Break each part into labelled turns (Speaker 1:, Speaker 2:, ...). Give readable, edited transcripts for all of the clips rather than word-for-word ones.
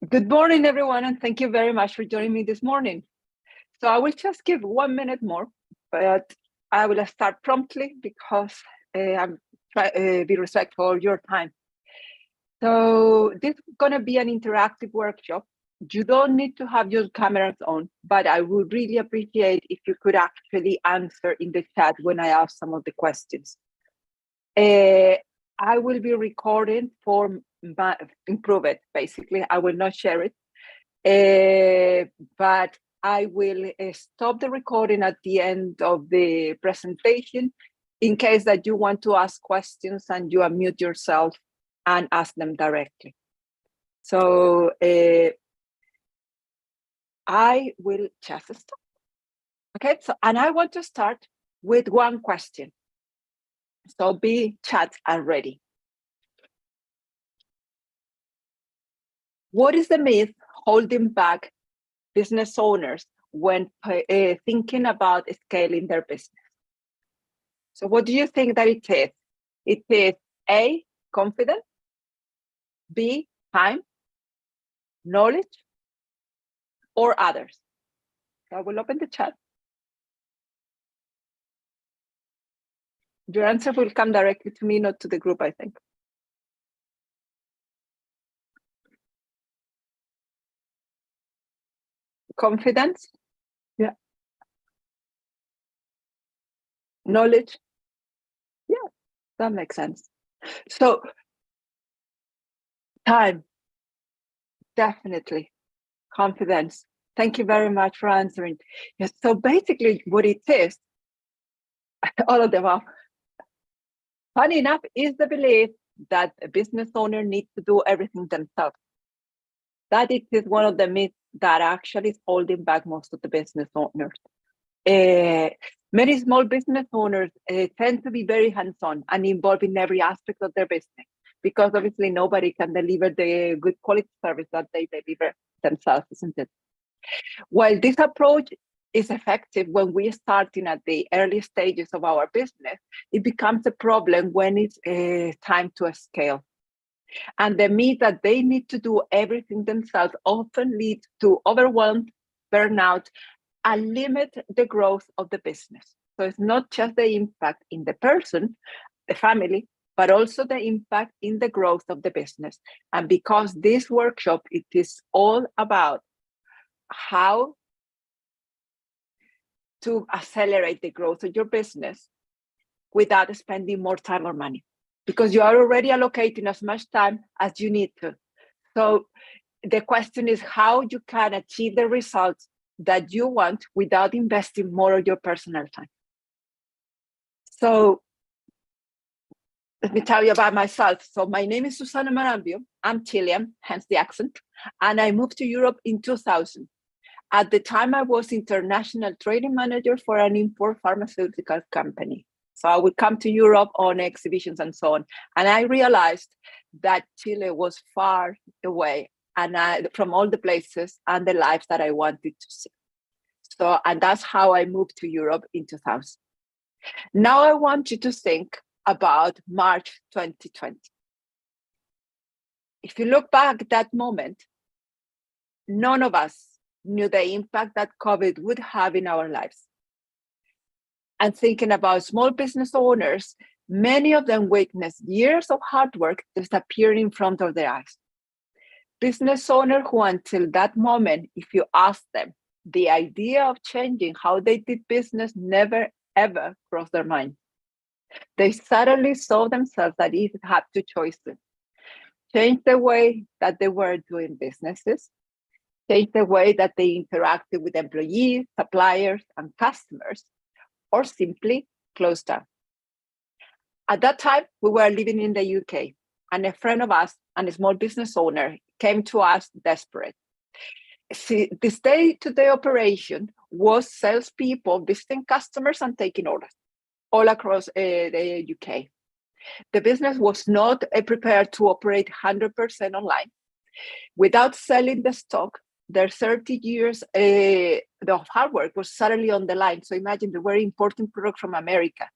Speaker 1: Good morning, everyone, and thank you very much for joining me this morning. So I will just give 1 minute more, but I will start promptly because I'm trying to be respectful of your time. So this is going to be an interactive workshop. You don't need to have your cameras on, but I would really appreciate if you could actually answer in the chat when I ask some of the questions. I will be recording for improve it, basically. I will not share it, but I will stop the recording at the end of the presentation in case that you want to ask questions and you unmute yourself and ask them directly. So I will just stop. Okay, so and I want to start with one question. So be chat and ready. What is the myth holding back business owners when thinking about scaling their business? So what do you think that it is? It is A, confidence, B, time, knowledge, or others? So I will open the chat. Your answer will come directly to me, not to the group, I think. Confidence? Yeah. Knowledge? Yeah, that makes sense. So time, definitely. Confidence. Thank you very much for answering. Yes, so basically what it is, all of them are. Funny enough, is the belief that a business owner needs to do everything themselves. That it is one of the myths that actually is holding back most of the business owners. Many small business owners tend to be very hands-on and involved in every aspect of their business because obviously nobody can deliver the good quality service that they deliver themselves, isn't it? While this approach is effective when we're starting at the early stages of our business, it becomes a problem when it's time to scale. And the myth that they need to do everything themselves often leads to overwhelm, burnout, and limit the growth of the business. So it's not just the impact in the person, the family, but also the impact in the growth of the business. And because this workshop, it is all about how to accelerate the growth of your business without spending more time or money, because you are already allocating as much time as you need to. So the question is how you can achieve the results that you want without investing more of your personal time. So let me tell you about myself. So my name is Susana Marambio. I'm Chilean, hence the accent, and I moved to Europe in 2000. At the time, I was international trading manager for an import pharmaceutical company. So I would come to Europe on exhibitions and so on. And I realized that Chile was far away and from all the places and the lives that I wanted to see. So, and that's how I moved to Europe in 2000. Now I want you to think about March 2020. If you look back at that moment, none of us knew the impact that COVID would have in our lives. And thinking about small business owners, many of them witnessed years of hard work disappear in front of their eyes. Business owners who until that moment, if you ask them, the idea of changing how they did business never ever crossed their mind. They suddenly saw themselves that they had two choices: change the way that they were doing businesses, change the way that they interacted with employees, suppliers, and customers, or simply close down. At that time, we were living in the UK, and a friend of us, and a small business owner, came to us desperate. See, this day-to-day operation was salespeople visiting customers and taking orders all across the UK. The business was not prepared to operate 100% online. Without selling the stock, their 30 years of hard work was suddenly on the line. So imagine they were importing product from America.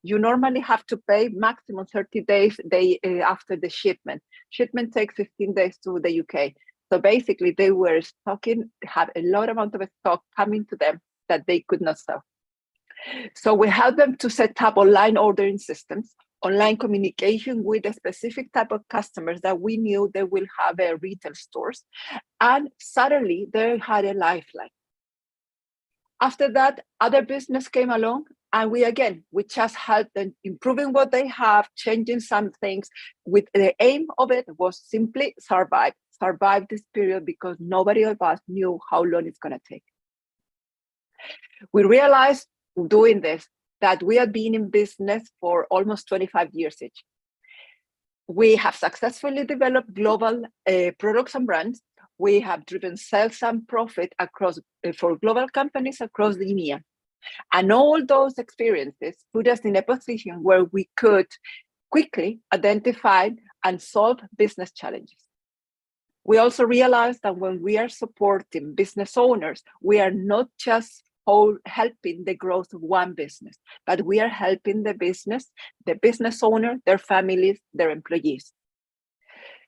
Speaker 1: You normally have to pay maximum 30 days after the shipment. Shipment takes 15 days to the UK. So basically, they were had a lot amount of stock coming to them that they could not sell. So we helped them to set up online ordering systems, online communication with a specific type of customers that we knew they will have retail stores. And suddenly they had a lifeline. After that, other business came along, and we just helped them improving what they have, changing some things. With the aim of it was simply survive this period, because nobody of us knew how long it's going to take. We realized doing this that we had been in business for almost 25 years each. We have successfully developed global products and brands. We have driven sales and profit across for global companies across the EMEA. And all those experiences put us in a position where we could quickly identify and solve business challenges. We also realized that when we are supporting business owners, we are not just helping the growth of one business, but we are helping the business owner, their families, their employees.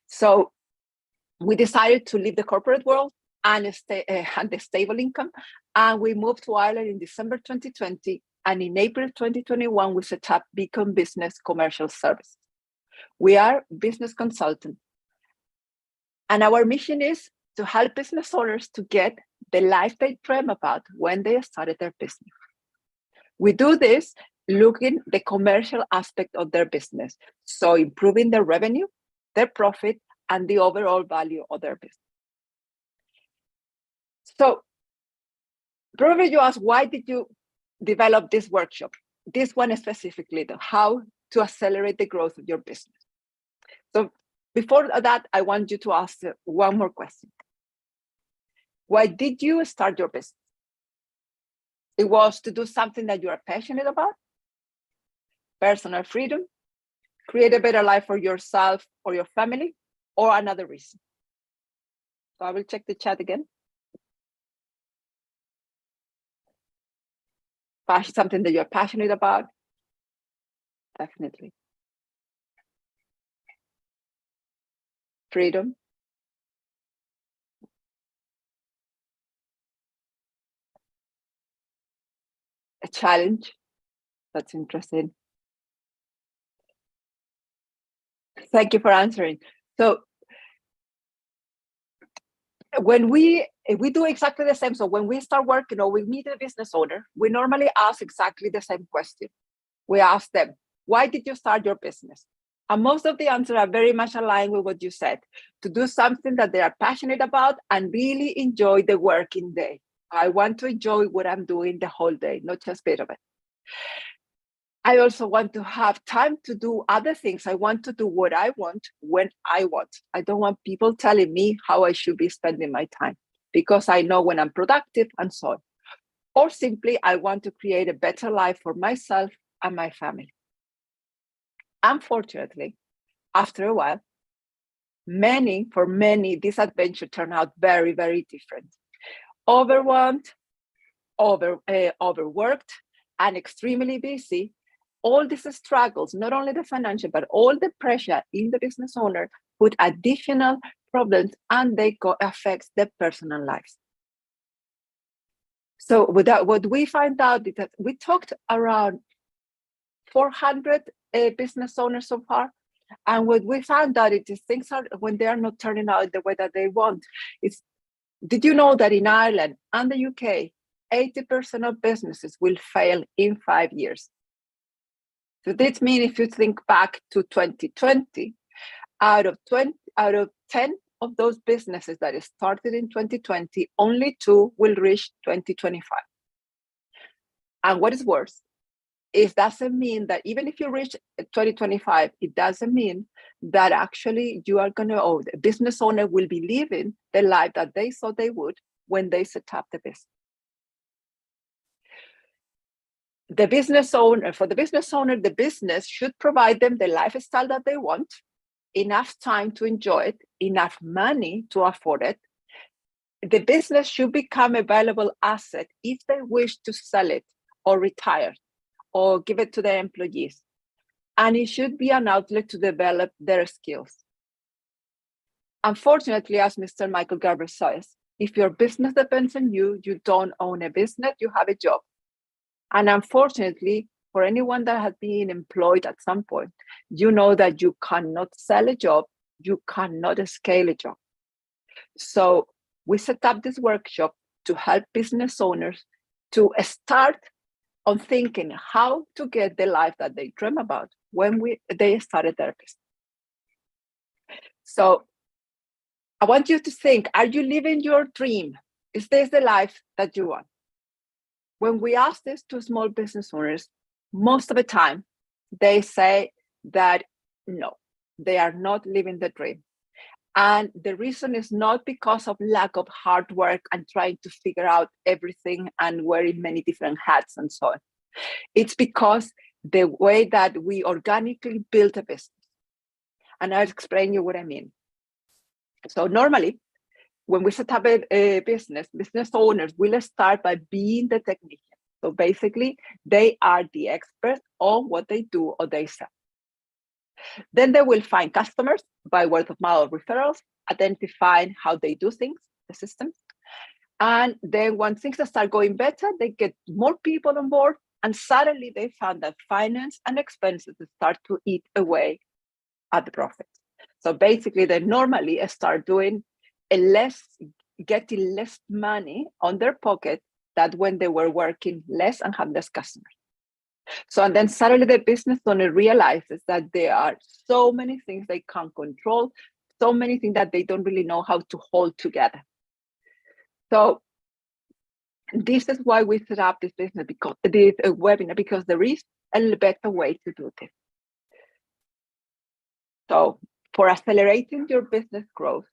Speaker 1: So we decided to leave the corporate world and the stable income, and we moved to Ireland in December 2020, and in April 2021 we set up Beacon Business Commercial Services. We are business consultants, and our mission is to help business owners to get the life they dream about when they started their business. We do this looking the commercial aspect of their business, so improving their revenue, their profit, and the overall value of their business. So probably you ask, why did you develop this workshop? This one specifically, how to accelerate the growth of your business. So before that, I want you to ask one more question. Why did you start your business? It was to do something that you are passionate about, personal freedom, create a better life for yourself or your family, or another reason. So I will check the chat again. Something that you're passionate about? Definitely. Freedom. A challenge. That's interesting. Thank you for answering. So when we do exactly the same. So when we start working or we meet a business owner, we normally ask exactly the same question. We ask them, why did you start your business? And most of the answers are very much aligned with what you said, to do something that they are passionate about and really enjoy the working day. I want to enjoy what I'm doing the whole day, not just a bit of it. I also want to have time to do other things. I want to do what I want when I want. I don't want people telling me how I should be spending my time, because I know when I'm productive and so on. Or simply, I want to create a better life for myself and my family. Unfortunately, after a while, for many, this adventure turned out very, very different. Overwhelmed, overworked, and extremely busy. All these struggles, not only the financial, but all the pressure in the business owner, put additional problems, and they affects their personal lives. So what we find out is that we talked around 400 business owners so far. And what we found out is things are, when they are not turning out the way that they want, did you know that in Ireland and the UK, 80% of businesses will fail in 5 years? So this means if you think back to 2020, out of 10 of those businesses that started in 2020, only 2 will reach 2025. And what is worse, it doesn't mean that even if you reach 2025, it doesn't mean that actually you are going to, the business owner will be living the life that they thought they would when they set up the business. For the business owner, the business should provide them the lifestyle that they want, enough time to enjoy it, enough money to afford it. The business should become a valuable asset if they wish to sell it or retire or give it to their employees. And it should be an outlet to develop their skills. Unfortunately, as Mr. Michael Gerber says, if your business depends on you, you don't own a business, you have a job. And unfortunately, for anyone that has been employed at some point, you know that you cannot sell a job, you cannot scale a job. So we set up this workshop to help business owners to start on thinking how to get the life that they dream about when they started their business. So I want you to think, are you living your dream? Is this the life that you want? When we ask this to small business owners, most of the time, they say that no, they are not living the dream. And the reason is not because of lack of hard work and trying to figure out everything and wearing many different hats and so on. It's because the way that we organically build a business. And I'll explain you what I mean. So normally, when we set up a business owners will start by being the technician. So basically, they are the experts on what they do or they sell. Then they will find customers by word of mouth referrals, identifying how they do things, the systems. And then when things start going better, they get more people on board, and suddenly they found that finance and expenses start to eat away at the profits. So basically, they normally start doing getting less money on their pocket than when they were working less and had less customers. So, and then suddenly the business owner realizes that there are so many things they can't control, so many things that they don't really know how to hold together. So this is why we set up this business, because this webinar, because there is a better way to do this. So for accelerating your business growth,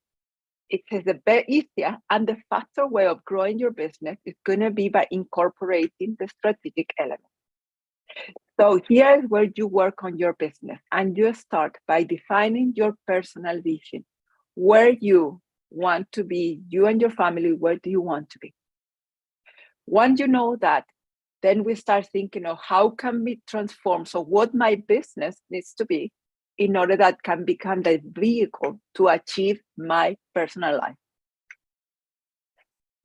Speaker 1: it is the easier and the faster way of growing your business is going to be by incorporating the strategic elements. So here is where you work on your business, and you start by defining your personal vision, where you want to be, you and your family, where do you want to be? Once you know that, then we start thinking of how can we transform, so what my business needs to be in order that can become the vehicle to achieve my personal life.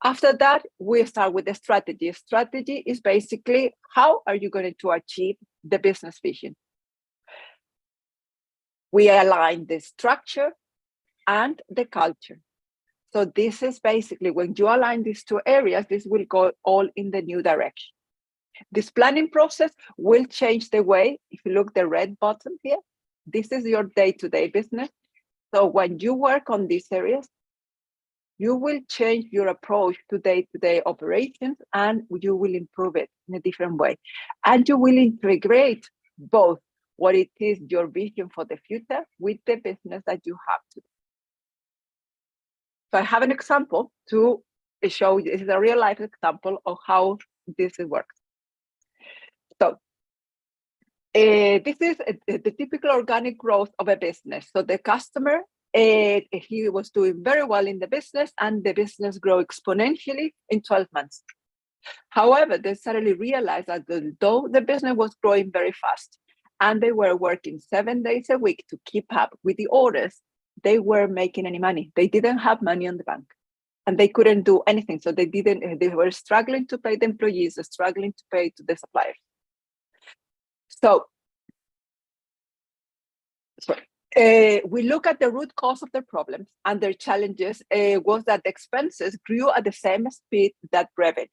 Speaker 1: After that, we start with the strategy. Strategy is basically how are you going to achieve the business vision? We align the structure and the culture. So this is basically when you align these two areas, this will go all in the new direction. This planning process will change the way, if you look the red button here, this is your day-to-day business. So when you work on these areas, you will change your approach to day-to-day operations, and you will improve it in a different way. And you will integrate both what it is your vision for the future with the business that you have today. So I have an example to show you. This is a real life example of how this works. So this is the typical organic growth of a business. So the customer, he was doing very well in the business, and the business grew exponentially in 12 months. However, they suddenly realized that though the business was growing very fast and they were working 7 days a week to keep up with the orders, they weren't making any money. They didn't have money on the bank, and they couldn't do anything. So they were struggling to pay the employees, struggling to pay to the suppliers. So we look at the root cause of the problems, and their challenges was that the expenses grew at the same speed that revenue.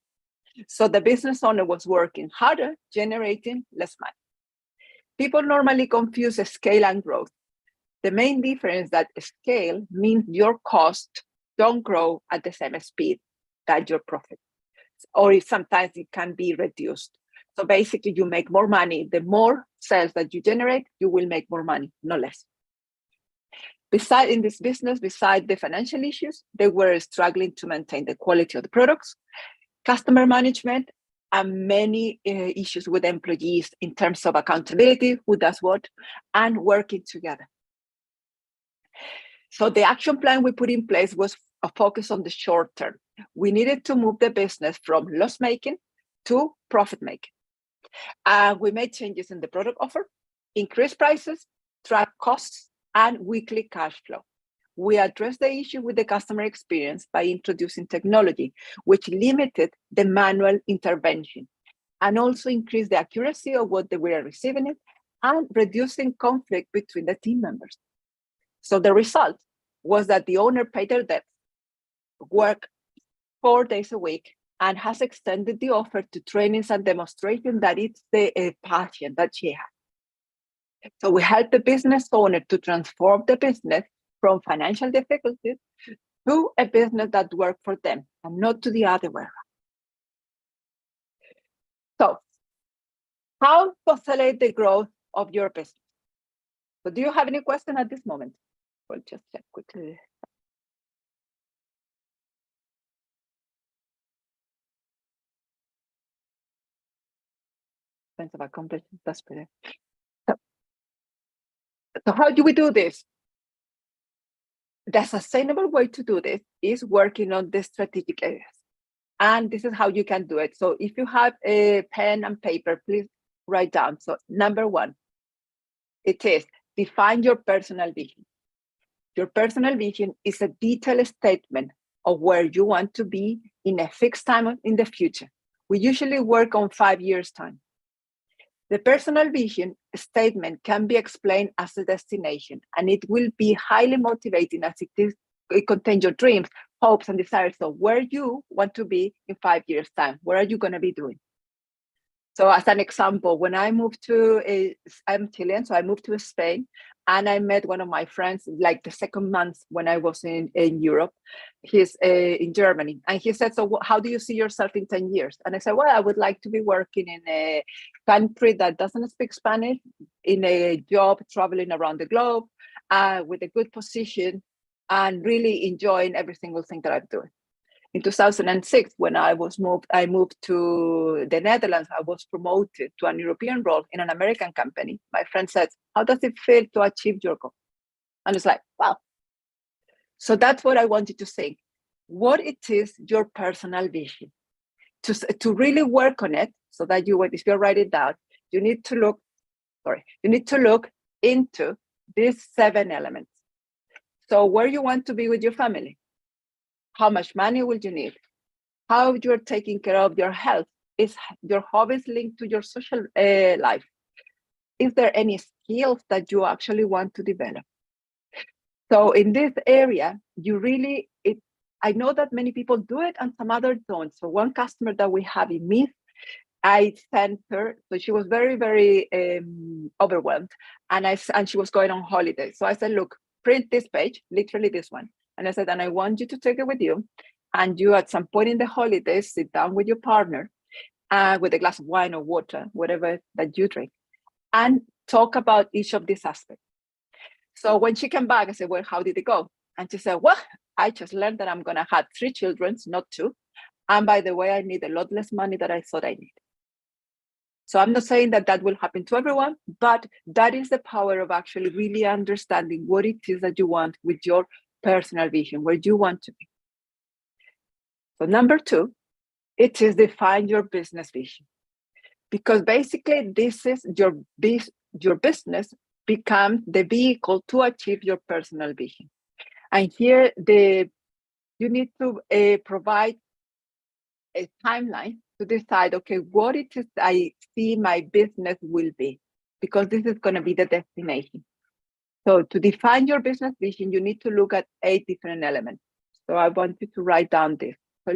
Speaker 1: So the business owner was working harder, generating less money. People normally confuse scale and growth. The main difference is that scale means your costs don't grow at the same speed that your profit, or sometimes it can be reduced. So basically, you make more money. The more sales that you generate, you will make more money, no less. In this business, beside the financial issues, they were struggling to maintain the quality of the products, customer management, and many issues with employees in terms of accountability, who does what, and working together. So the action plan we put in place was a focus on the short term. We needed to move the business from loss making to profit making. We made changes in the product offer, increased prices, track costs, and weekly cash flow. we addressed the issue with the customer experience by introducing technology, which limited the manual intervention and also increased the accuracy of what we are receiving it and reducing conflict between the team members. So the result was that the owner paid their debts, worked 4 days a week, and has extended the offer to trainings and demonstration that it's the passion that she has. So we help the business owner to transform the business from financial difficulties to a business that works for them and not to the other way around. So how to accelerate the growth of your business? So do you have any question at this moment? We'll just check quickly. Sense of accomplishment, that's better. So how do we do this? The sustainable way to do this is working on the strategic areas. And this is how you can do it. So if you have a pen and paper, please write down. So number 1, it is define your personal vision. Your personal vision is a detailed statement of where you want to be in a fixed time in the future. We usually work on 5 years' time. The personal vision statement can be explained as a destination, and it will be highly motivating as it contains your dreams, hopes, and desires of where you want to be in 5 years' time. What are you going to be doing? So as an example, when I moved I'm Chilean, so I moved to Spain, and I met one of my friends, like the second month when I was in Europe. He's in Germany. And he said, so how do you see yourself in 10 years? And I said, well, I would like to be working in a country that doesn't speak Spanish, in a job traveling around the globe, with a good position, and really enjoying every single thing that I'm doing. In 2006, when I moved to the Netherlands. I was promoted to an European role in an American company. My friend said, how does it feel to achieve your goal? And it's like, wow. So that's what I wanted to say. What it is your personal vision. To really work on it, so that if you write it down, you need to look into these 7 elements. So where you want to be with your family, how much money will you need, how you're taking care of your health, is your hobbies linked to your social life, is there any skills that you actually want to develop? So in this area, I know that many people do it and some others don't. So one customer that we have in Myth, I sent her, so she was very, very overwhelmed, and she was going on holiday. So I said, look, print this page, literally this one. And I said, and I want you to take it with you. And you, at some point in the holidays, sit down with your partner with a glass of wine or water, whatever that you drink, and talk about each of these aspects. So when she came back, I said, well, how did it go? And she said, well, I just learned that I'm going to have 3 children, not 2. And by the way, I need a lot less money than I thought I needed. So I'm not saying that will happen to everyone, but that is the power of actually really understanding what it is that you want with your personal vision, where you want to be. So number 2, it is define your business vision. Because basically this is your business becomes the vehicle to achieve your personal vision. And here you need to provide a timeline to decide, okay, what it is I see my business will be, because this is going to be the destination. So to define your business vision, you need to look at 8 different elements. So I want you to write down this. So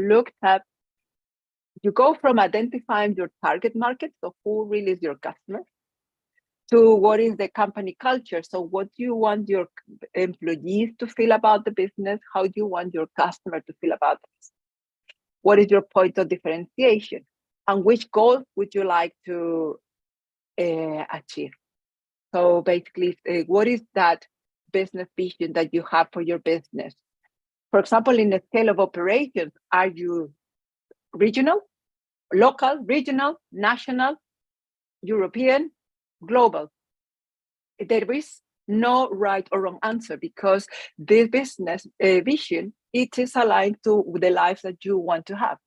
Speaker 1: you go from identifying your target market, so who really is your customer, to what is the company culture. So what do you want your employees to feel about the business? How do you want your customer to feel about this? What is your point of differentiation? And which goal would you like to achieve? So basically, what is that business vision that you have for your business? For example, in the scale of operations, are you regional, local, regional, national, European, global? There is no right or wrong answer, because this business vision, it is aligned to the life that you want to have.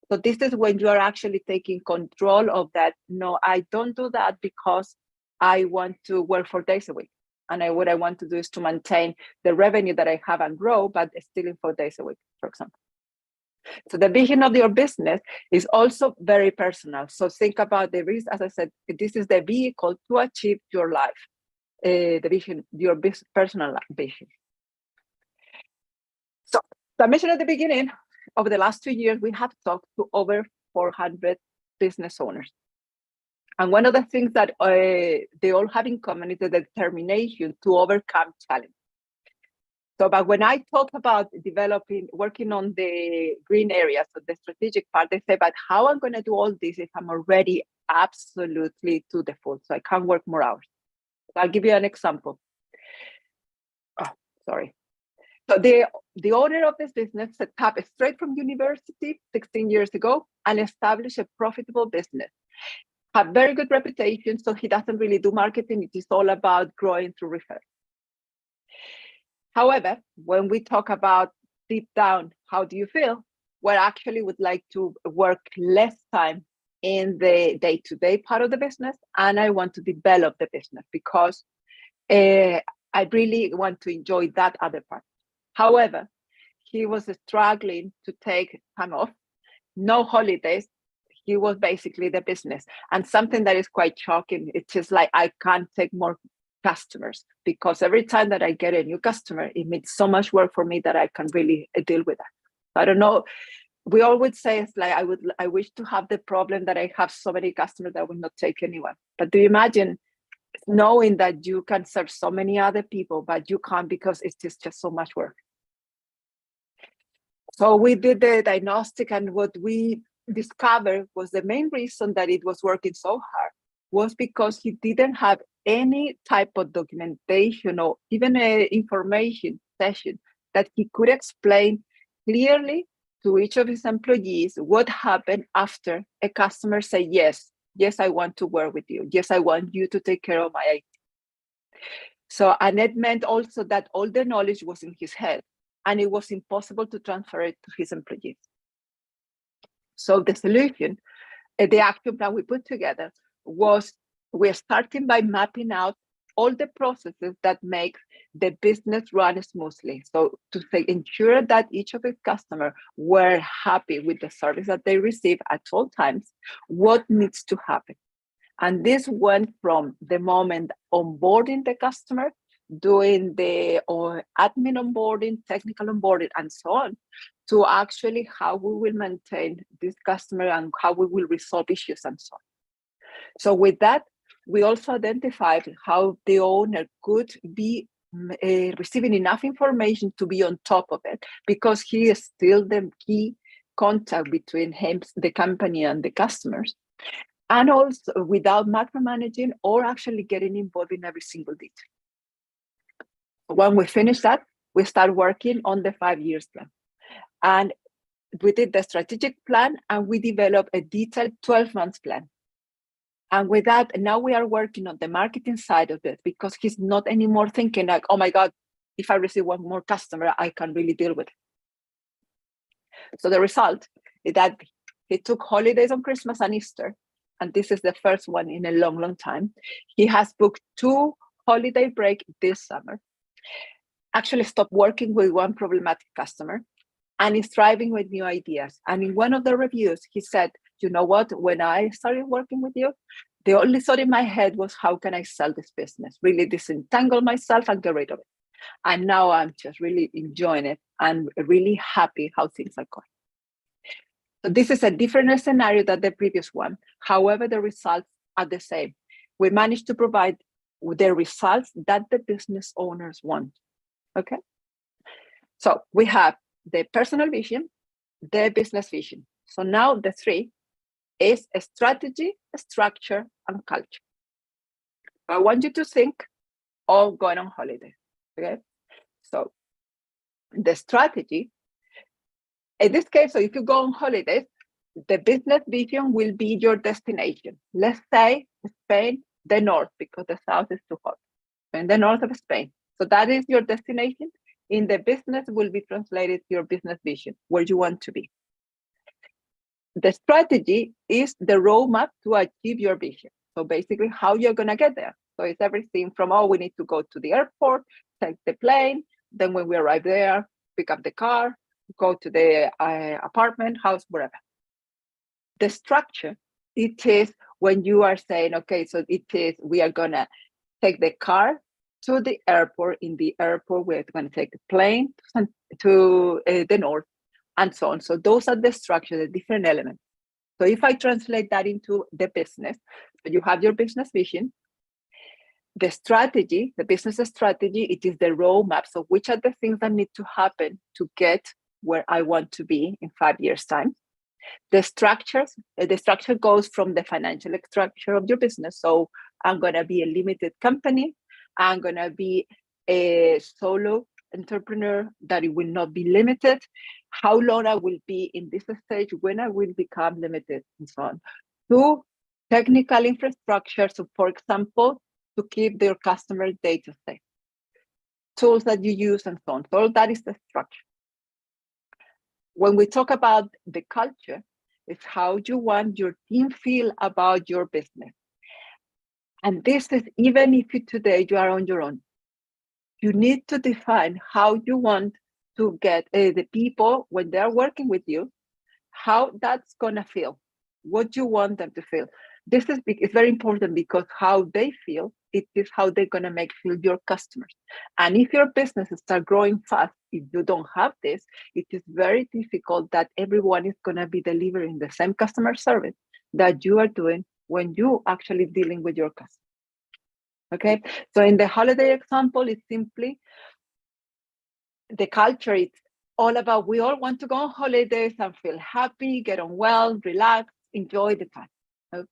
Speaker 1: So this is when you are actually taking control of that. No, I don't do that because I want to work 4 days a week. And what I want to do is to maintain the revenue that I have and grow, but still in 4 days a week, for example. So the vision of your business is also very personal. So think about the risk. As I said, this is the vehicle to achieve your life, the vision, your personal vision. So I mentioned at the beginning, over the last 2 years, we have talked to over 400 business owners. And one of the things that they all have in common is the determination to overcome challenges. So, but when I talk about working on the green areas, so the strategic part, they say, but how am I going to do all this if I'm already absolutely to the full? So I can't work more hours. So I'll give you an example. Oh, sorry. So the owner of this business set up straight from university 16 years ago and established a profitable business. Have very good reputation, so he doesn't really do marketing. It is all about growing through referrals. However, when we talk about deep down, how do you feel? We actually would like to work less time in the day-to-day part of the business, and I want to develop the business because I really want to enjoy that other part. However, he was struggling to take time off, no holidays. He was basically the business. And something that is quite shocking, it's just like, I can't take more customers because every time that I get a new customer, it means so much work for me that I can really deal with that. I don't know. We always say it's like, I wish to have the problem that I have so many customers that will not take anyone. But do you imagine knowing that you can serve so many other people, but you can't because it's just so much work? So we did the diagnostic, and what we discovered was the main reason that it was working so hard was because he didn't have any type of documentation or even an information session that he could explain clearly to each of his employees what happened after a customer said, yes, I want to work with you. Yes, I want you to take care of my IT. So, and it meant also that all the knowledge was in his head and it was impossible to transfer it to his employees. So the solution, the action plan we put together was we're starting by mapping out all the processes that make the business run smoothly. So to ensure that each of its customers were happy with the service that they receive at all times, what needs to happen. And this went from the moment onboarding the customer, doing the admin onboarding, technical onboarding, and so on, to actually how we will maintain this customer and how we will resolve issues and so on. So with that, we also identified how the owner could be receiving enough information to be on top of it, because he is still the key contact between him, the company, and the customers. And also without micromanaging or actually getting involved in every single detail. When we finish that, we start working on the 5 years plan. And we did the strategic plan and we developed a detailed 12 months plan. And with that, now we are working on the marketing side of it, because he's not anymore thinking like, oh my God, if I receive one more customer, I can really deal with it. So the result is that he took holidays on Christmas and Easter. And this is the first one in a long, long time. He has booked 2 holiday breaks this summer. Actually stopped working with one problematic customer and is thriving with new ideas. And in one of the reviews, he said, you know what, when I started working with you, the only thought in my head was, how can I sell this business? Really disentangle myself and get rid of it. And now I'm just really enjoying it and really happy how things are going. So this is a different scenario than the previous one. However, the results are the same. We managed to provide the results that the business owners want. Okay. So we have the personal vision, the business vision. So now the 3 is a strategy, a structure, and culture. I want you to think of going on holiday. Okay. So the strategy, in this case, so if you go on holidays, the business vision will be your destination. Let's say Spain, the north, because the south is too hot. In the north of Spain. So that is your destination. In the business will be translated to your business vision, where you want to be. The strategy is the roadmap to achieve your vision. So basically how you're going to get there. So it's everything from, oh, we need to go to the airport, take the plane, then when we arrive there, pick up the car, go to the apartment, house, wherever. The structure, it is when you are saying, okay, so it is, we are gonna take the car to the airport. In the airport, we're gonna take the plane to the north, and so on. So those are the structure, the different elements. So if I translate that into the business, so you have your business vision, the strategy, the business strategy, it is the roadmap. So which are the things that need to happen to get where I want to be in 5 years' time? The structure goes from the financial structure of your business. So I'm going to be a limited company. I'm going to be a solo entrepreneur, that it will not be limited. How long I will be in this stage, when I will become limited, and so on. To technical infrastructure. So for example, to keep their customer data safe, tools that you use, and so on. So all that is the structure. When we talk about the culture, it's how you want your team feel about your business. And this is even if today you are on your own. You need to define how you want to get the people, when they're working with you, how that's going to feel, what you want them to feel. This is it's very important, because how they feel, it is how they're going to make feel your customers. And if your business start growing fast, if you don't have this, it is very difficult that everyone is going to be delivering the same customer service that you are doing when you actually dealing with your customers. Okay, so in the holiday example, it's simply the culture. It's all about, we all want to go on holidays and feel happy, get on well, relax, enjoy the time. Okay?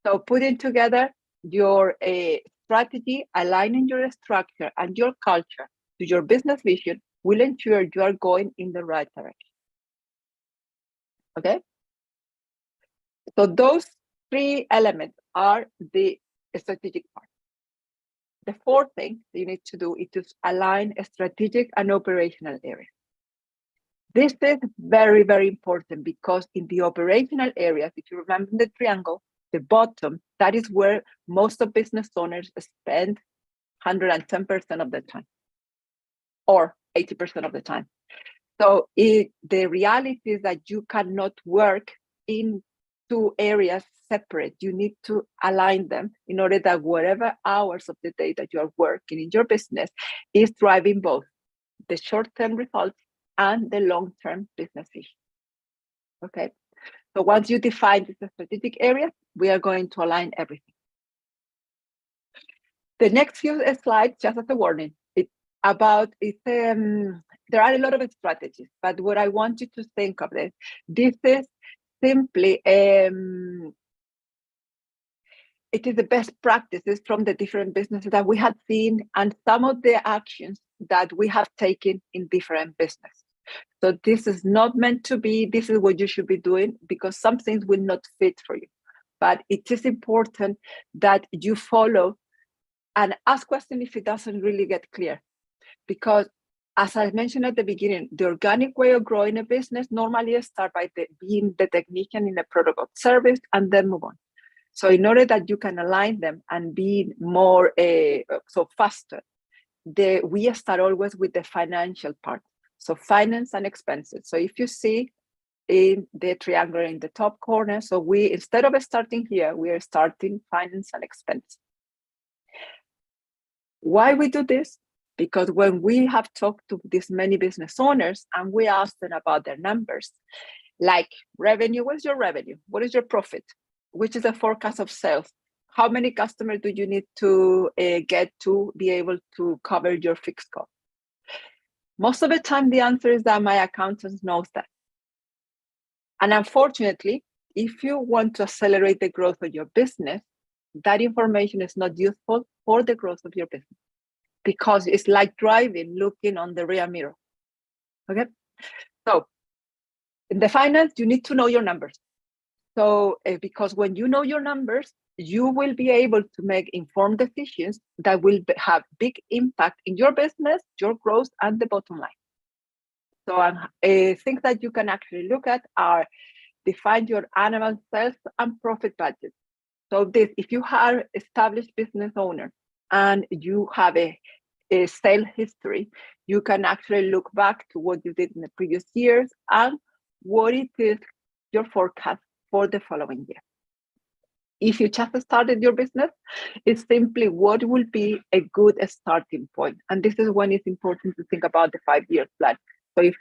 Speaker 1: So putting together your strategy, aligning your structure and your culture to your business vision will ensure you are going in the right direction. Okay? So those 3 elements are the strategic part. The 4th thing you need to do is to align a strategic and operational areas. This is very, very important, because in the operational areas, if you remember the triangle, the bottom, that is where most of business owners spend 110% of the time, or 80% of the time. So the reality is that you cannot work in 2 areas separate. You need to align them in order that whatever hours of the day that you are working in your business is driving both the short-term results and the long-term business vision. Okay, so once you define the strategic areas, we are going to align everything. The next few slides, just as a warning, there are a lot of strategies, but what I want you to think of this is simply it is the best practices from the different businesses that we have seen, and some of the actions that we have taken in different businesses. So this is not meant to be, this is what you should be doing, because some things will not fit for you. But it is important that you follow and ask questions if it doesn't really get clear. Because as I mentioned at the beginning, the organic way of growing a business normally starts by being the technician in a product or service and then move on. So in order that you can align them and be more faster, we start always with the financial part. So finance and expenses. So if you see in the triangle in the top corner, so we, instead of starting here, we are starting finance and expense. Why we do this? Because when we have talked to these many business owners and we ask them about their numbers, like revenue, what is your revenue? What is your profit? Which is the forecast of sales? How many customers do you need to get to be able to cover your fixed cost? Most of the time, the answer is that my accountant knows that. And unfortunately, if you want to accelerate the growth of your business, that information is not useful for the growth of your business, because it's like driving, looking on the rear mirror. Okay, so in the finance, you need to know your numbers. So because when you know your numbers, you will be able to make informed decisions that will have big impact in your business, your growth, and the bottom line. So things that you can actually look at are define your annual sales and profit budget. So this, if you are established business owner and you have a sales history, you can actually look back to what you did in the previous years and what it is your forecast for the following year. If you just started your business, it's simply what will be a good starting point. And this is when it's important to think about the 5-year plan. So in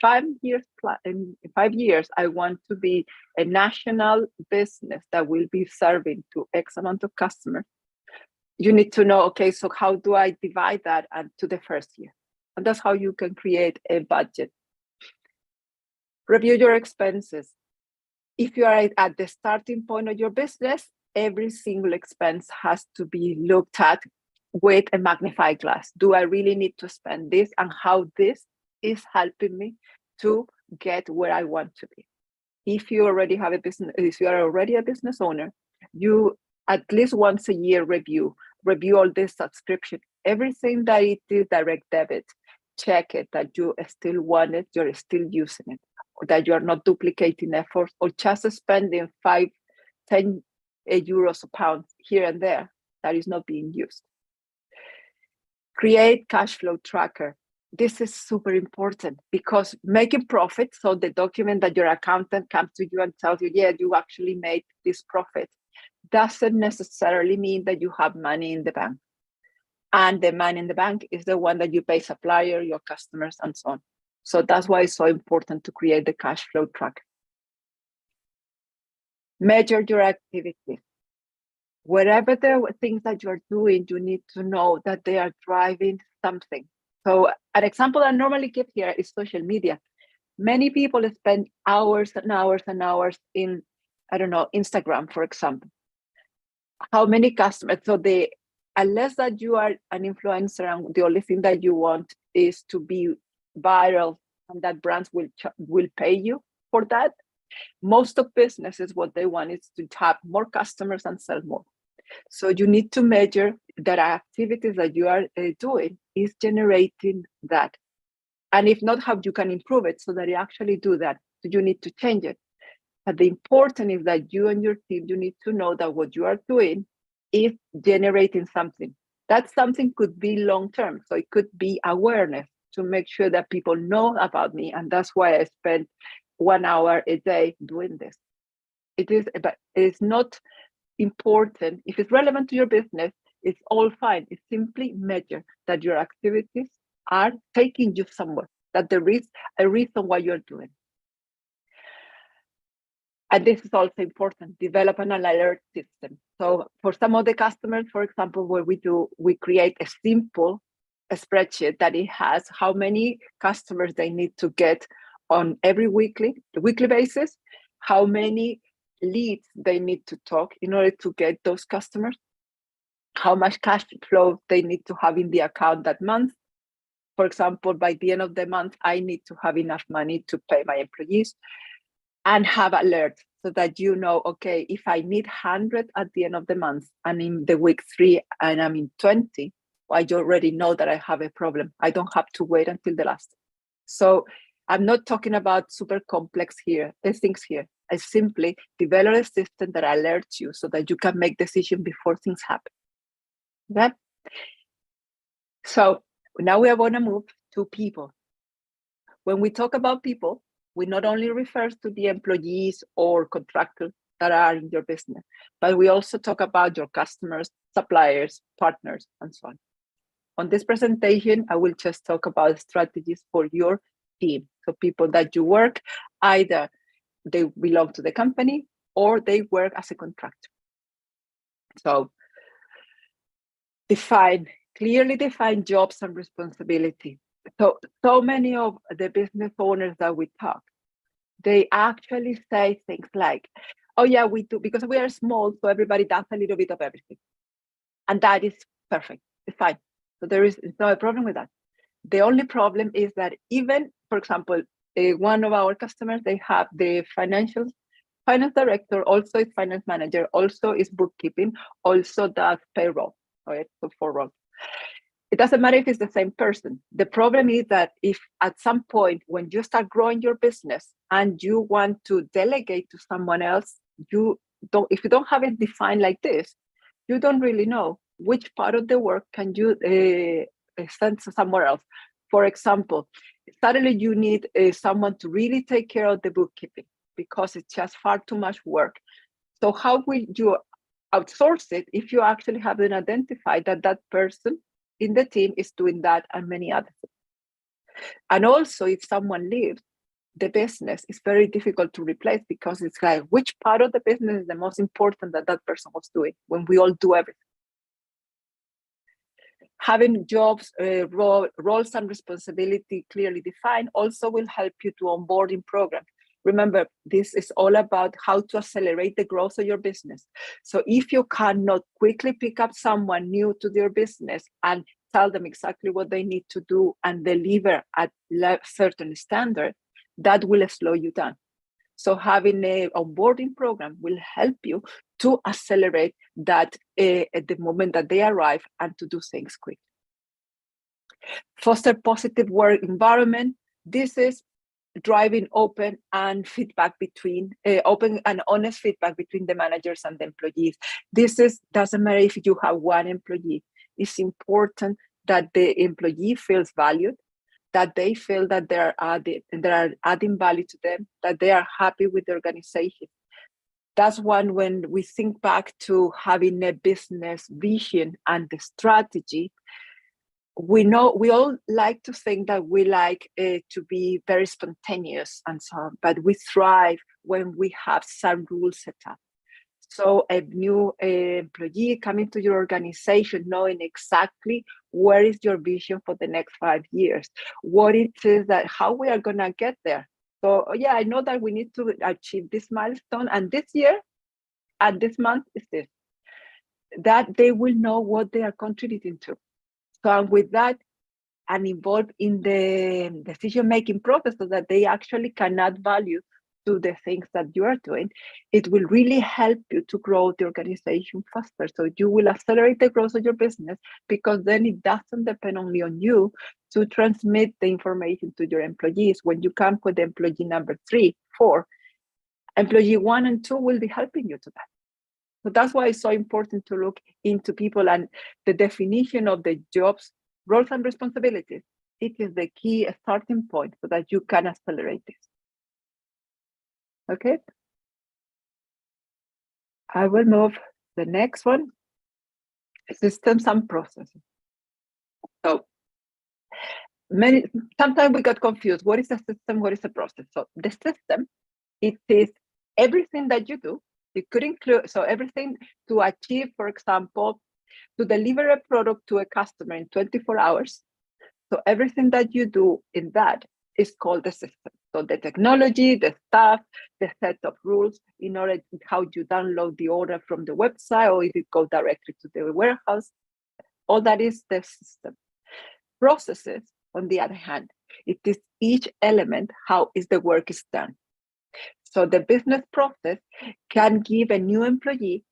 Speaker 1: 5 years, I want to be a national business that will be serving to X amount of customers. You need to know, okay, so how do I divide that to the first year? And that's how you can create a budget. Review your expenses. If you are at the starting point of your business, every single expense has to be looked at with a magnifying glass. Do I really need to spend this, and how this is helping me to get where I want to be? If you already have a business, if you are already a business owner, you at least once a year review all this subscription, everything that it is direct debit, check it that you still want it, you're still using it, or that you are not duplicating efforts or just spending 5-10 euros or pounds here and there that is not being used. Create cash flow tracker. This is super important because making profit, so the document that your accountant comes to you and tells you, yeah, you actually made this profit, doesn't necessarily mean that you have money in the bank. And the money in the bank is the one that you pay supplier, your customers, and so on. So that's why it's so important to create the cash flow tracker. Measure your activities. Whatever the things that you're doing, you need to know that they are driving something. So an example I normally give here is social media. Many people spend hours and hours and hours in, Instagram, for example. How many customers? So unless that you are an influencer and the only thing that you want is to be viral and that brands will pay you for that, most of businesses, what they want is to have more customers and sell more. So you need to measure that activities that you are doing is generating that. And if not, how you can improve it so that you actually do that. So you need to change it. But the important is that you and your team, you need to know that what you are doing is generating something. That something could be long-term. So it could be awareness to make sure that people know about me. And that's why I spend 1 hour a day doing this. But it's not important. If it's relevant to your business, it's all fine. It's simply measure that your activities are taking you somewhere, that there is a reason why you're doing. And this is also important, develop an alert system. So for some of the customers, for example, we create a simple spreadsheet that it has how many customers they need to get on every weekly basis, how many leads they need to talk in order to get those customers, how much cash flow they need to have in the account that month. For example, by the end of the month, I need to have enough money to pay my employees, and have alerts so that you know, okay, if I need 100 at the end of the month and in the week 3 and I'm in 20, I already know that I have a problem. I don't have to wait until the last. So I'm not talking about super complex things here. I simply develop a system that alerts you so that you can make decisions before things happen. Okay? So now we are going to move to people. When we talk about people, we not only refers to the employees or contractors that are in your business, but we also talk about your customers, suppliers, partners, and so on. On this presentation, I will just talk about strategies for your team. So people that you work, either they belong to the company or they work as a contractor. So clearly define jobs and responsibility. So many of the business owners that we talk, they actually say things like, oh yeah, we do, because we are small, so everybody does a little bit of everything. And that is perfect, it's fine. So there is no problem with that. The only problem is that even, for example, one of our customers, they have the finance director, also is finance manager, also is bookkeeping, also does payroll. Right? So 4 roles. It doesn't matter if it's the same person. The problem is that if at some point when you start growing your business and you want to delegate to someone else, if you don't have it defined like this, you don't really know which part of the work can you send somewhere else. For example, suddenly you need someone to really take care of the bookkeeping because it's just far too much work. So how will you outsource it if you actually haven't identified that that person in the team is doing that and many other things? And also, if someone leaves the business, it's very difficult to replace because it's like, which part of the business is the most important that that person was doing when we all do everything? Having jobs, roles and responsibility clearly defined also will help you to onboarding program. Remember, this is all about how to accelerate the growth of your business. So if you cannot quickly pick up someone new to their business and tell them exactly what they need to do and deliver at a certain standard, that will slow you down. So having a onboarding program will help you to accelerate that at the moment that they arrive and to do things quick. Foster positive work environment. This is driving open and feedback between open and honest feedback between the managers and the employees. Doesn't matter if you have one employee. It's important that the employee feels valued, that they feel that they are adding value to them, that they are happy with the organization. That's one when we think back to having a business vision and the strategy. We all like to think that we like to be very spontaneous and so on, but we thrive when we have some rules set up. So a new employee coming to your organization, knowing exactly where is your vision for the next 5 years, what it is that how we are gonna get there. So yeah, I know that we need to achieve this milestone, and this year and this month is this. That they will know what they are contributing to. So with that, and involved in the decision-making process so that they actually can add value to the things that you are doing, it will really help you to grow the organization faster. So you will accelerate the growth of your business because then it doesn't depend only on you to transmit the information to your employees. When you come with employee number 3, 4, employee 1 and 2 will be helping you to that. So that's why it's so important to look into people and the definition of the jobs, roles and responsibilities. It is the key starting point so that you can accelerate this. Okay. I will move the next one, systems and processes. So sometimes we got confused. What is a system? What is a process? So the system, it is everything that you do. It could include, so everything to achieve, for example, to deliver a product to a customer in 24 hours. So everything that you do in that is called the system. So the technology, the staff, the set of rules in order to how you download the order from the website or if you go directly to the warehouse, all that is the system. Processes, on the other hand, it is each element, how is the work is done. So the business process can give a new employee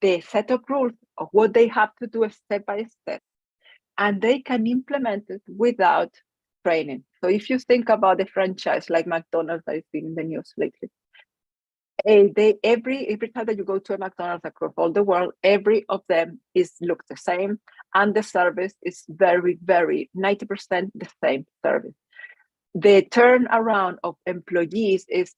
Speaker 1: the set of rules of what they have to do step by step, and they can implement it without training. So if you think about the franchise like McDonald's that has been in the news lately, every time that you go to a McDonald's across all the world, every of them looks the same, and the service is very, very 90% the same service. The turnaround of employees is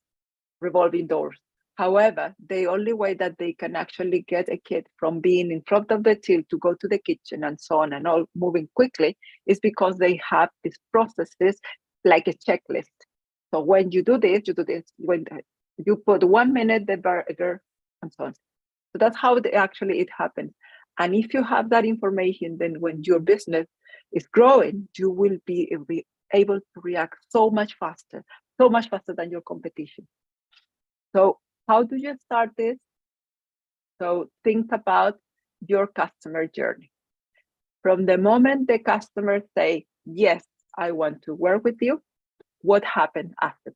Speaker 1: revolving doors. However, the only way that they can actually get a kid from being in front of the till to go to the kitchen and so on and all moving quickly is because they have these processes like a checklist. So when you do this, you do this. When you put 1 minute, the burger, and so on. So that's how it happens. And if you have that information, then when your business is growing, you will be able to react so much faster than your competition. So how do you start this? So think about your customer journey. From the moment the customers say, yes, I want to work with you, what happened after?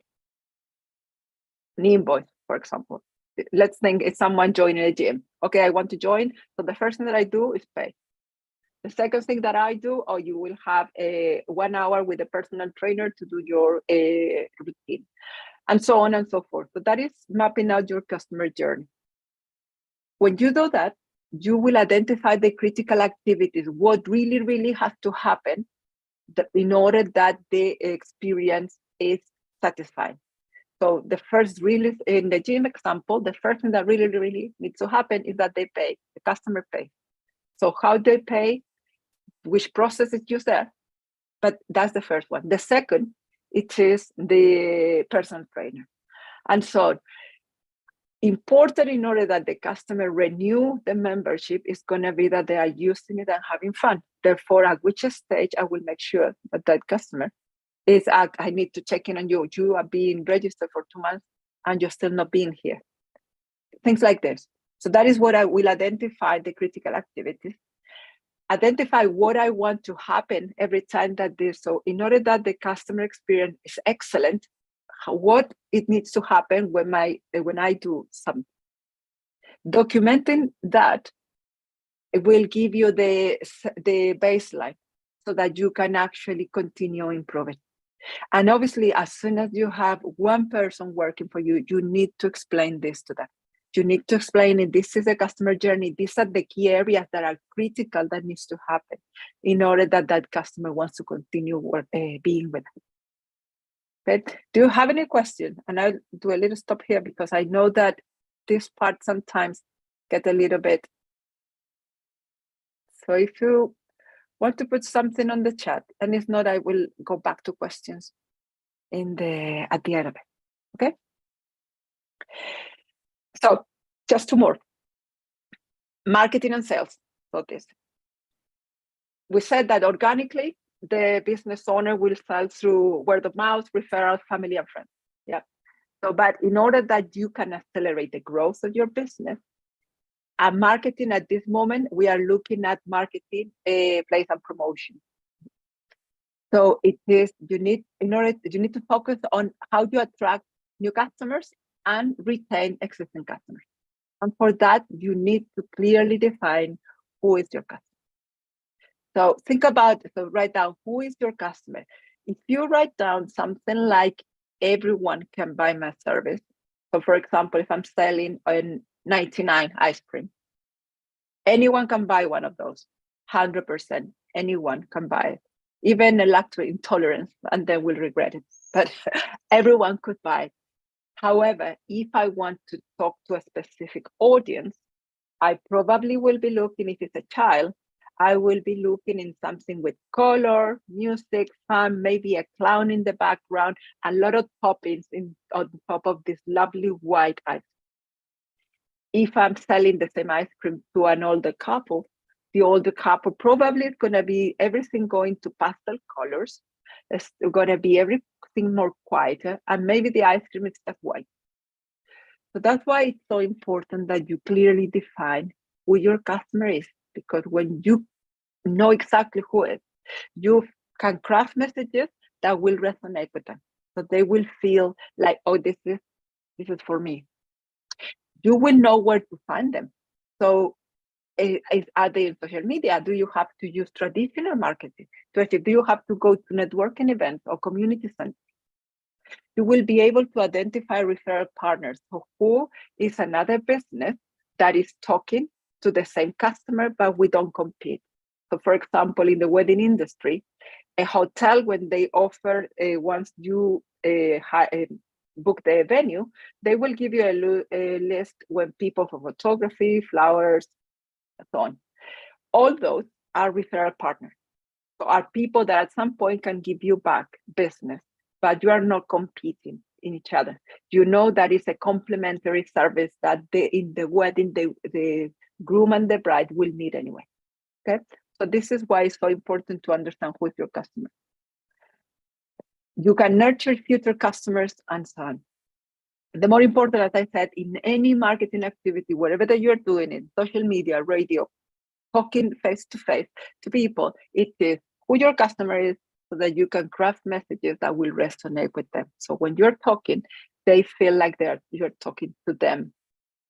Speaker 1: An invoice, for example. Let's think it's someone joining a gym. Okay, I want to join. So the first thing that I do is pay. The second thing that I do, you will have 1 hour with a personal trainer to do your routine, and so on and so forth. So that is mapping out your customer journey. When you do that, you will identify the critical activities, what really, really has to happen in order that the experience is satisfying. So the first really, in the gym example, the first thing that really, really needs to happen is that they pay, the customer pays. So how they pay, which process is used there, but that's the first one. The second, it is the personal trainer. And so important in order that the customer renew the membership is going to be that they are using it and having fun. Therefore, at which stage I will make sure that that customer is, I need to check in on you. You are being registered for 2 months and you're still not being here. Things like this. So that is what I will identify the critical activities. Identify what I want to happen every time that this. So in order that the customer experience is excellent, what it needs to happen when I do something. Documenting that, it will give you the baseline so that you can actually continue improving. And obviously, as soon as you have one person working for you, you need to explain this to them. You need to explain it. This is a customer journey. These are the key areas that are critical that needs to happen in order that that customer wants to continue being with us. Okay. Do you have any questions? And I'll do a little stop here because I know that this part sometimes get a little bit. So if you want to put something on the chat, and if not, I will go back to questions at the end of it. Okay. So just two more. Marketing and sales. So this. We said that organically, the business owner will sell through word of mouth, referral, family, and friends. Yeah. So, but in order that you can accelerate the growth of your business, and marketing at this moment, we are looking at marketing, place, and promotion. So it is you need to focus on how you attract new customers and retain existing customers. And for that, you need to clearly define who is your customer. So think about, write down who is your customer. If you write down something like everyone can buy my service. So for example, if I'm selling a 99 ice cream, anyone can buy one of those, 100%. Anyone can buy it, even a lactose intolerance, and they will regret it. But everyone could buy it. However, if I want to talk to a specific audience, I probably will be looking, if it's a child, I will be looking in something with color, music, fun, maybe a clown in the background, a lot of toppings on top of this lovely white ice cream. If I'm selling the same ice cream to an older couple, the older couple probably is going to be everything going to pastel colors. It's going to be everything more quieter, and maybe the ice cream is just white. So that's why it's so important that you clearly define who your customer is, because when you know exactly who it is, you can craft messages that will resonate with them. So they will feel like, oh, this is for me. You will know where to find them. So are they in social media? Do you have to use traditional marketing? Do you have to go to networking events or community centers? You will be able to identify referral partners. So who is another business that is talking to the same customer, but we don't compete? So for example, in the wedding industry, a hotel, when they offer, once you book the venue, they will give you a list when people for photography, flowers, and so on. All those are referral partners. So are people that at some point can give you back business, but you are not competing in each other. You know that it's a complementary service that in the wedding, the groom and the bride will need anyway. Okay, so this is why it's so important to understand who is your customer. You can nurture future customers and so on. The more important, as I said, in any marketing activity, whatever that you're doing in social media, radio, talking face to face to people, it is who your customer is, so that you can craft messages that will resonate with them. So when you're talking, they feel like you're talking to them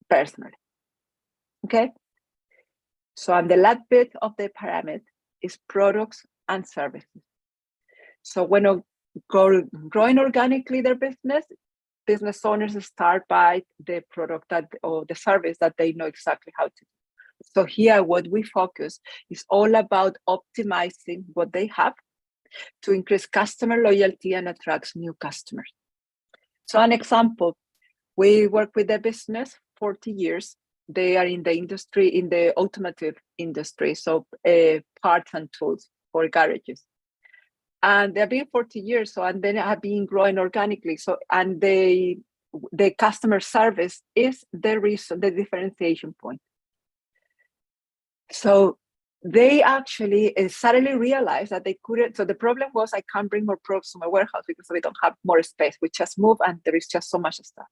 Speaker 1: personally. Okay. So on the last bit of the pyramid is products and services. So when growing organically their business owners start by the product or the service that they know exactly how to do. So here, what we focus is all about optimizing what they have to increase customer loyalty and attracts new customers. So an example, we work with a business 40 years. They are in the industry, in the automotive industry, so parts and tools for garages. And they've been 40 years, so and they have been growing organically. So and the customer service is the reason, the differentiation point. So they actually suddenly realized that they couldn't. So the problem was, I can't bring more products to my warehouse because we don't have more space. We just move and there is just so much stuff.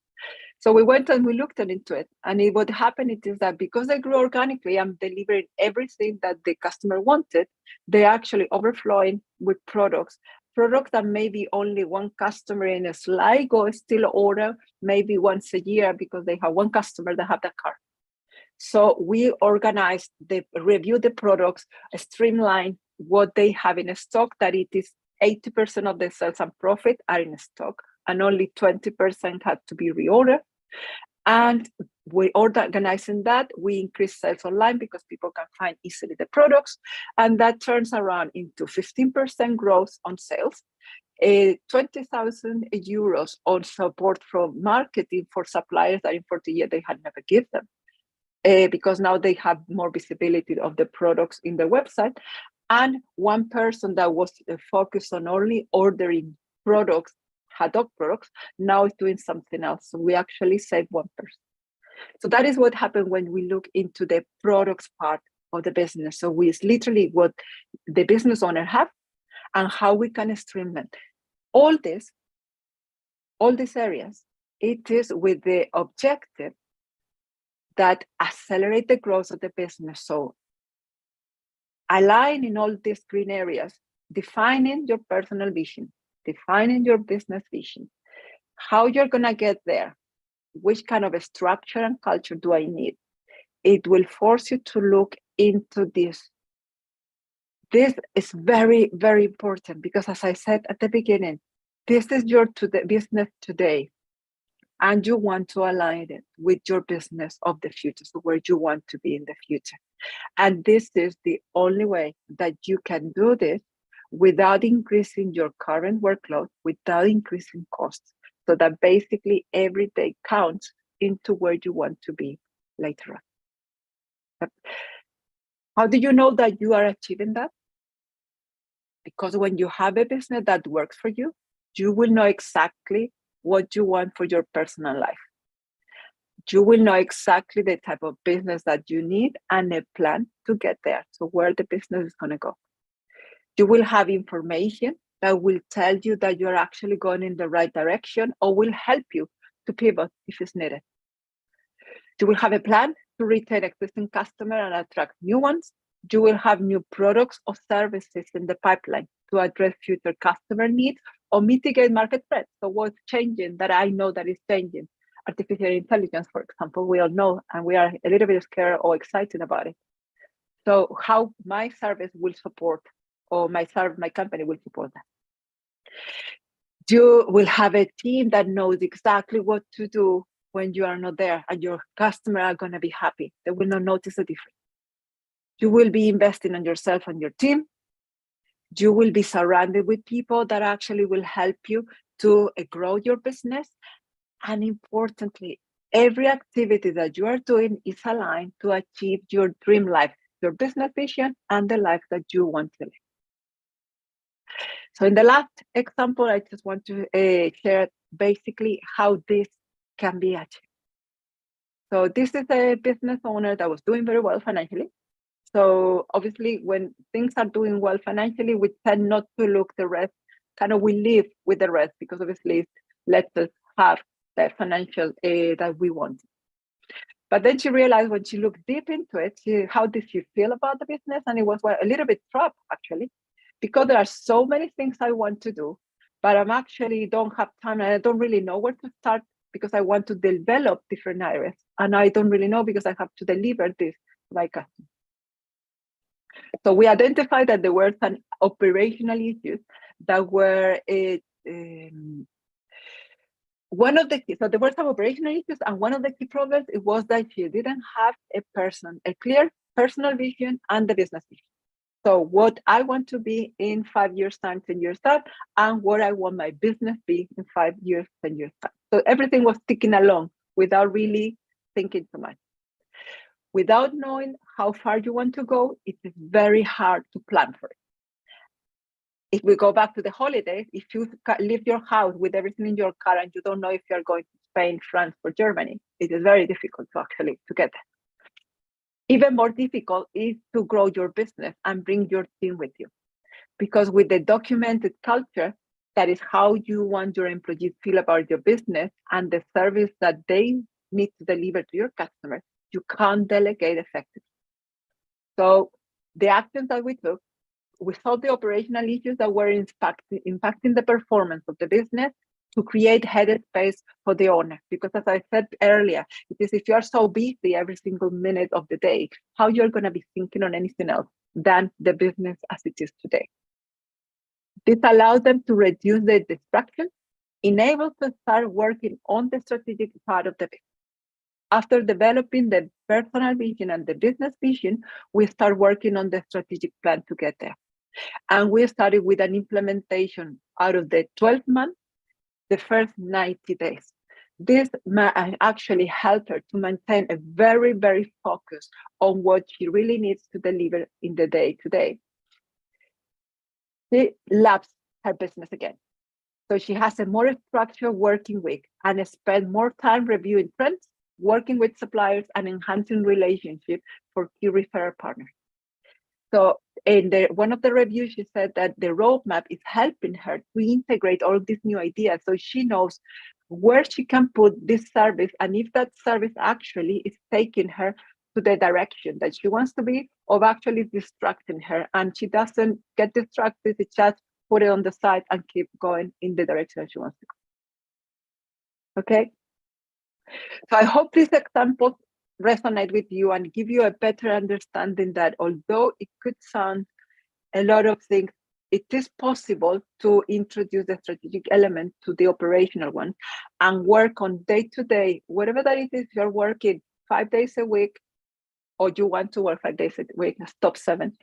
Speaker 1: So we went and we looked into it. And what happened is that because they grew organically and delivering everything that the customer wanted, they actually overflowing with products that maybe only one customer in a Sligo still order maybe once a year because they have one customer that have that car. So we organized, review the products, streamline what they have in stock, that it is 80% of the sales and profit are in stock, and only 20% had to be reordered. And we organizing that, we increase sales online because people can find easily the products, and that turns around into 15% growth on sales, 20,000 euros on support from marketing for suppliers that in 40 years they had never given them. Because now they have more visibility of the products in the website. And one person that was focused on only ordering products, haddock products, now is doing something else. So we actually saved one person. So that is what happened when we look into the products part of the business. So it's literally what the business owner have and how we can streamline all these areas. It is with the objective that accelerate the growth of the business. So align in all these green areas, defining your personal vision, defining your business vision, how you're going to get there, which kind of a structure and culture do I need? It will force you to look into this. This is very, very important because, as I said at the beginning, this is your business today. And you want to align it with your business of the future, so where you want to be in the future. And this is the only way that you can do this without increasing your current workload, without increasing costs, so that basically every day counts into where you want to be later on. How do you know that you are achieving that? Because when you have a business that works for you, you will know exactly what you want for your personal life. You will know exactly the type of business that you need and a plan to get there. So where the business is going to go. You will have information that will tell you that you're actually going in the right direction or will help you to pivot if it's needed. You will have a plan to retain existing customers and attract new ones. You will have new products or services in the pipeline to address future customer needs or mitigate market threats. So what's changing that I know that is changing? Artificial intelligence, for example, we all know, and we are a little bit scared or excited about it. So how my service will support, or my company will support that. You will have a team that knows exactly what to do when you are not there, and your customers are going to be happy. They will not notice the difference. You will be investing in yourself and your team. You will be surrounded with people that actually will help you to grow your business. And importantly, every activity that you are doing is aligned to achieve your dream life, your business vision, and the life that you want to live. So in the last example, I just want to share basically how this can be achieved. So this is a business owner that was doing very well financially. So obviously, when things are doing well financially, we tend not to look the rest. Kind of we live with the rest because obviously it lets us have the financial that we want. But then she realized when she looked deep into it, how did she feel about the business? And it was a little bit trapped actually, because there are so many things I want to do, but I'm actually don't have time and I don't really know where to start because I want to develop different areas. And I don't really know because I have to deliver this to my customer. So we identified that there were some operational issues that were one of the key, so there were some operational issues, and one of the key problems it was that she didn't have a clear personal vision and the business vision. So what I want to be in 5 years time, 10 years time, and what I want my business be in 5 years, 10 years time. So everything was ticking along without really thinking too much. Without knowing how far you want to go, it is very hard to plan for it. If we go back to the holidays, if you leave your house with everything in your car and you don't know if you're going to Spain, France, or Germany, it is very difficult to actually to get there. Even more difficult is to grow your business and bring your team with you. Because with the documented culture, that is how you want your employees to feel about your business and the service that they need to deliver to your customers, you can't delegate effectively. So the actions that we took, we solved the operational issues that were impacting the performance of the business to create headspace for the owner. Because as I said earlier, it is if you are so busy every single minute of the day, how you're going to be thinking on anything else than the business as it is today. This allows them to reduce the distraction, enables to start working on the strategic part of the business. After developing the personal vision and the business vision, we start working on the strategic plan to get there. And we started with an implementation out of the 12 months, the first 90 days. This actually helped her to maintain a very, very focus on what she really needs to deliver in the day-to-day. She loves her business again. So she has a more structured working week and spend more time reviewing trends, working with suppliers, and enhancing relationships for key referral partners. So in one of the reviews, she said that the roadmap is helping her to integrate all these new ideas. So she knows where she can put this service and if that service actually is taking her to the direction that she wants to be, or actually distracting her. And she doesn't get distracted, she just put it on the side and keep going in the direction she wants to go. Okay. So I hope these examples resonate with you and give you a better understanding that although it could sound a lot of things, it is possible to introduce the strategic element to the operational one and work on day-to-day, whatever that it is, you're working 5 days a week, or you want to work 5 days a week, stop 7,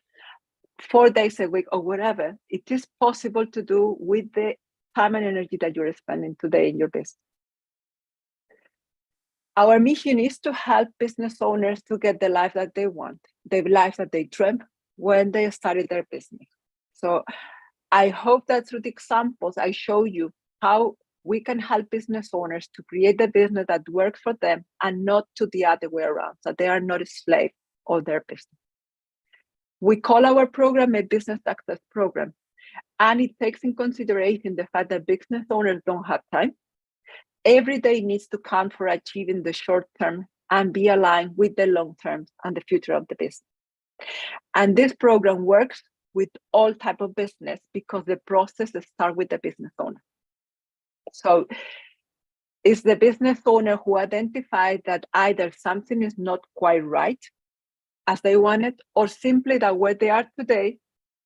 Speaker 1: 4 days a week, or whatever. It is possible to do with the time and energy that you're spending today in your business. Our mission is to help business owners to get the life that they want, the life that they dreamt when they started their business. So I hope that through the examples, I show you how we can help business owners to create the business that works for them and not to the other way around, so they are not a slave of their business. We call our program a business success program, and it takes in consideration the fact that business owners don't have time. Every day needs to count for achieving the short term and be aligned with the long term and the future of the business. And this program works with all type of business because the process starts with the business owner. So it's the business owner who identifies that either something is not quite right as they want it, or simply that where they are today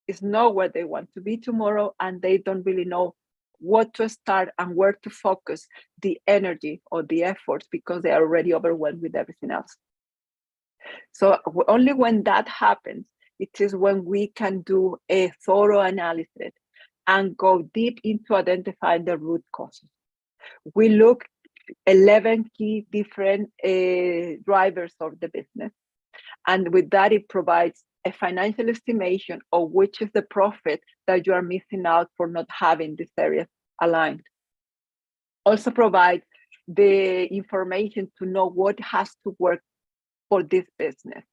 Speaker 1: is not where they want to be tomorrow, and they don't really know what to start and where to focus the energy or the efforts because they are already overwhelmed with everything else. So only when that happens, it is when we can do a thorough analysis and go deep into identifying the root causes. We look 11 key different drivers of the business. And with that, it provides a financial estimation of which is the profit that you are missing out for not having this area aligned. Also provide the information to know what has to work for this business.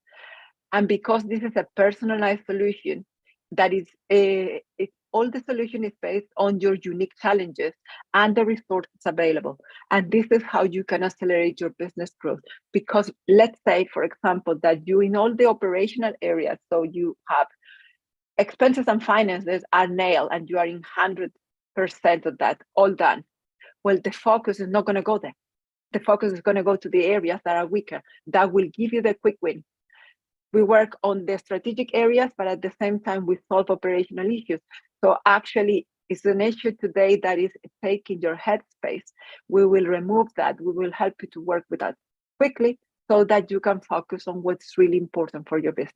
Speaker 1: And because this is a personalized solution, that is all the solution is based on your unique challenges and the resources available. And this is how you can accelerate your business growth. Because let's say, for example, that you in all the operational areas, so you have expenses and finances are nailed and you are in 100% of that, all done. Well, the focus is not going to go there. The focus is going to go to the areas that are weaker, that will give you the quick win. We work on the strategic areas, but at the same time, we solve operational issues. So actually, It's an issue today that is taking your headspace. We will remove that. We will help you to work with that quickly so that you can focus on what's really important for your business.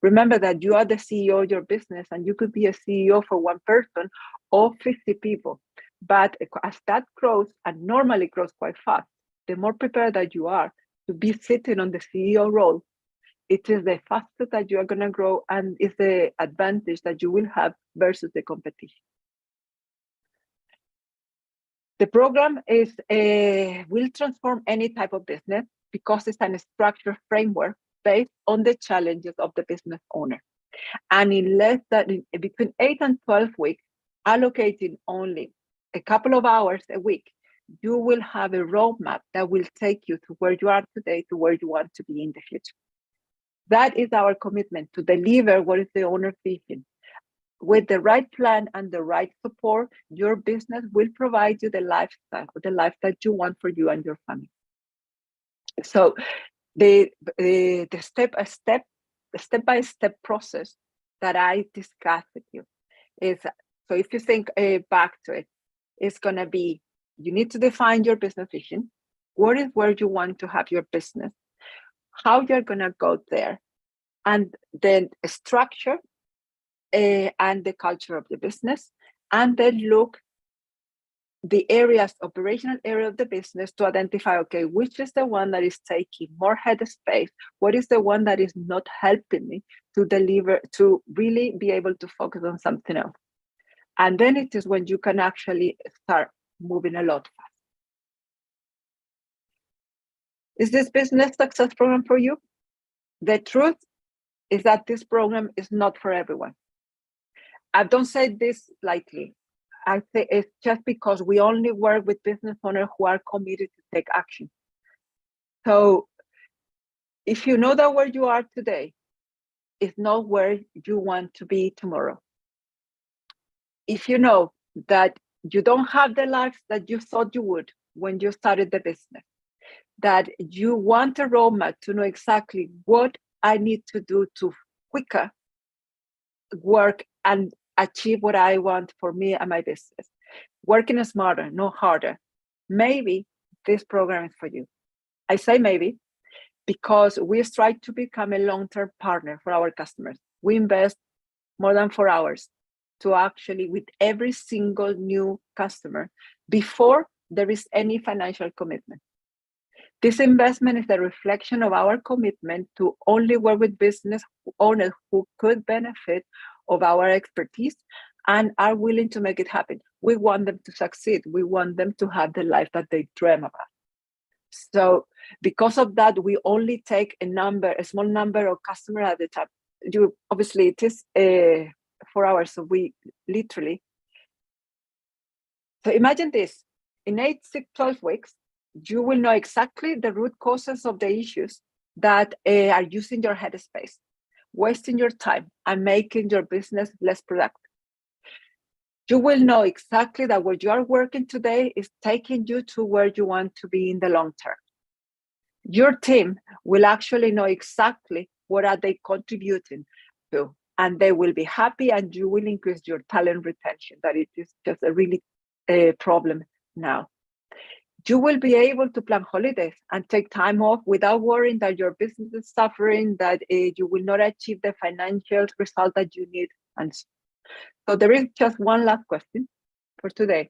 Speaker 1: Remember that you are the CEO of your business, and you could be a CEO for one person or 50 people. But as that grows, and normally grows quite fast, the more prepared that you are to be sitting on the CEO role, it is the faster that you are going to grow, and it's the advantage that you will have versus the competition. The program will transform any type of business because it's a structured framework based on the challenges of the business owner. And in less than between 8 and 12 weeks, allocating only a couple of hours a week, you will have a roadmap that will take you to where you are today to where you want to be in the future. That is our commitment, to deliver what is the owner's vision. With the right plan and the right support, your business will provide you the lifestyle that you want for you and your family. So the step-by-step process that I discussed with you is, so if you think back to it, it's going to be, you need to define your business vision. What is where you want to have your business? How you're going to go there? And then structure and the culture of the business, and then look the operational area of the business to identify, okay, which is the one that is taking more headspace? What is the one that is not helping me to deliver, to really be able to focus on something else? And then it is when you can actually start moving a lot fast. Is this business success program for you? The truth is that this program is not for everyone. I don't say this lightly. I say it's just because we only work with business owners who are committed to take action. So if you know that where you are today is not where you want to be tomorrow, if you know that you don't have the life that you thought you would when you started the business, that you want a roadmap to know exactly what I need to do to quicker work and achieve what I want for me and my business, working smarter, not harder, maybe this program is for you. I say maybe because we strive to become a long-term partner for our customers. We invest more than 4 hours to actually, with every single new customer, before there is any financial commitment. This investment is a reflection of our commitment to only work with business owners who could benefit of our expertise and are willing to make it happen. We want them to succeed. We want them to have the life that they dream about. So because of that, we only take a small number of customers at a time. Obviously, it is 4 hours, so we literally. So imagine this, in 8, 6, 12 weeks, you will know exactly the root causes of the issues that are using your headspace, wasting your time, and making your business less productive. You will know exactly that where you are working today is taking you to where you want to be in the long term. Your team will actually know exactly what are they contributing to, and they will be happy, and you will increase your talent retention. That it is just a really problem now. You will be able to plan holidays and take time off without worrying that your business is suffering, that you will not achieve the financial result that you need. And so there is just one last question for today.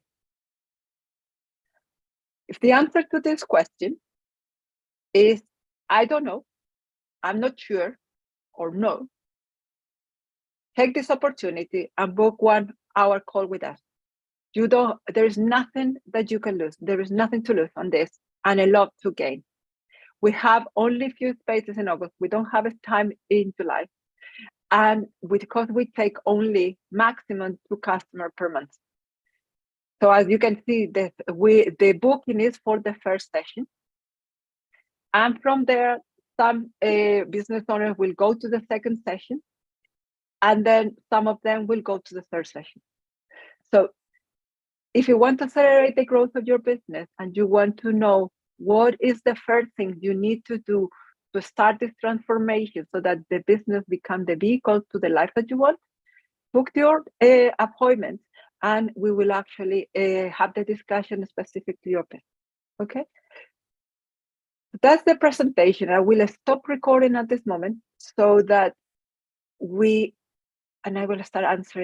Speaker 1: If the answer to this question is, I don't know, I'm not sure, or no, take this opportunity and book 1 hour call with us. There is nothing that you can lose. There is nothing to lose on this, and a lot to gain. We have only a few spaces in August. We don't have a time in July. And because we take only maximum 2 customers per month. So as you can see, the booking is for the first session. And from there, some business owners will go to the second session. And then some of them will go to the third session. So if you want to accelerate the growth of your business and you want to know what is the first thing you need to do to start this transformation so that the business becomes the vehicle to the life that you want, book your appointment and we will actually have the discussion specific to your business. Okay. That's the presentation. I will stop recording at this moment so that I will start answering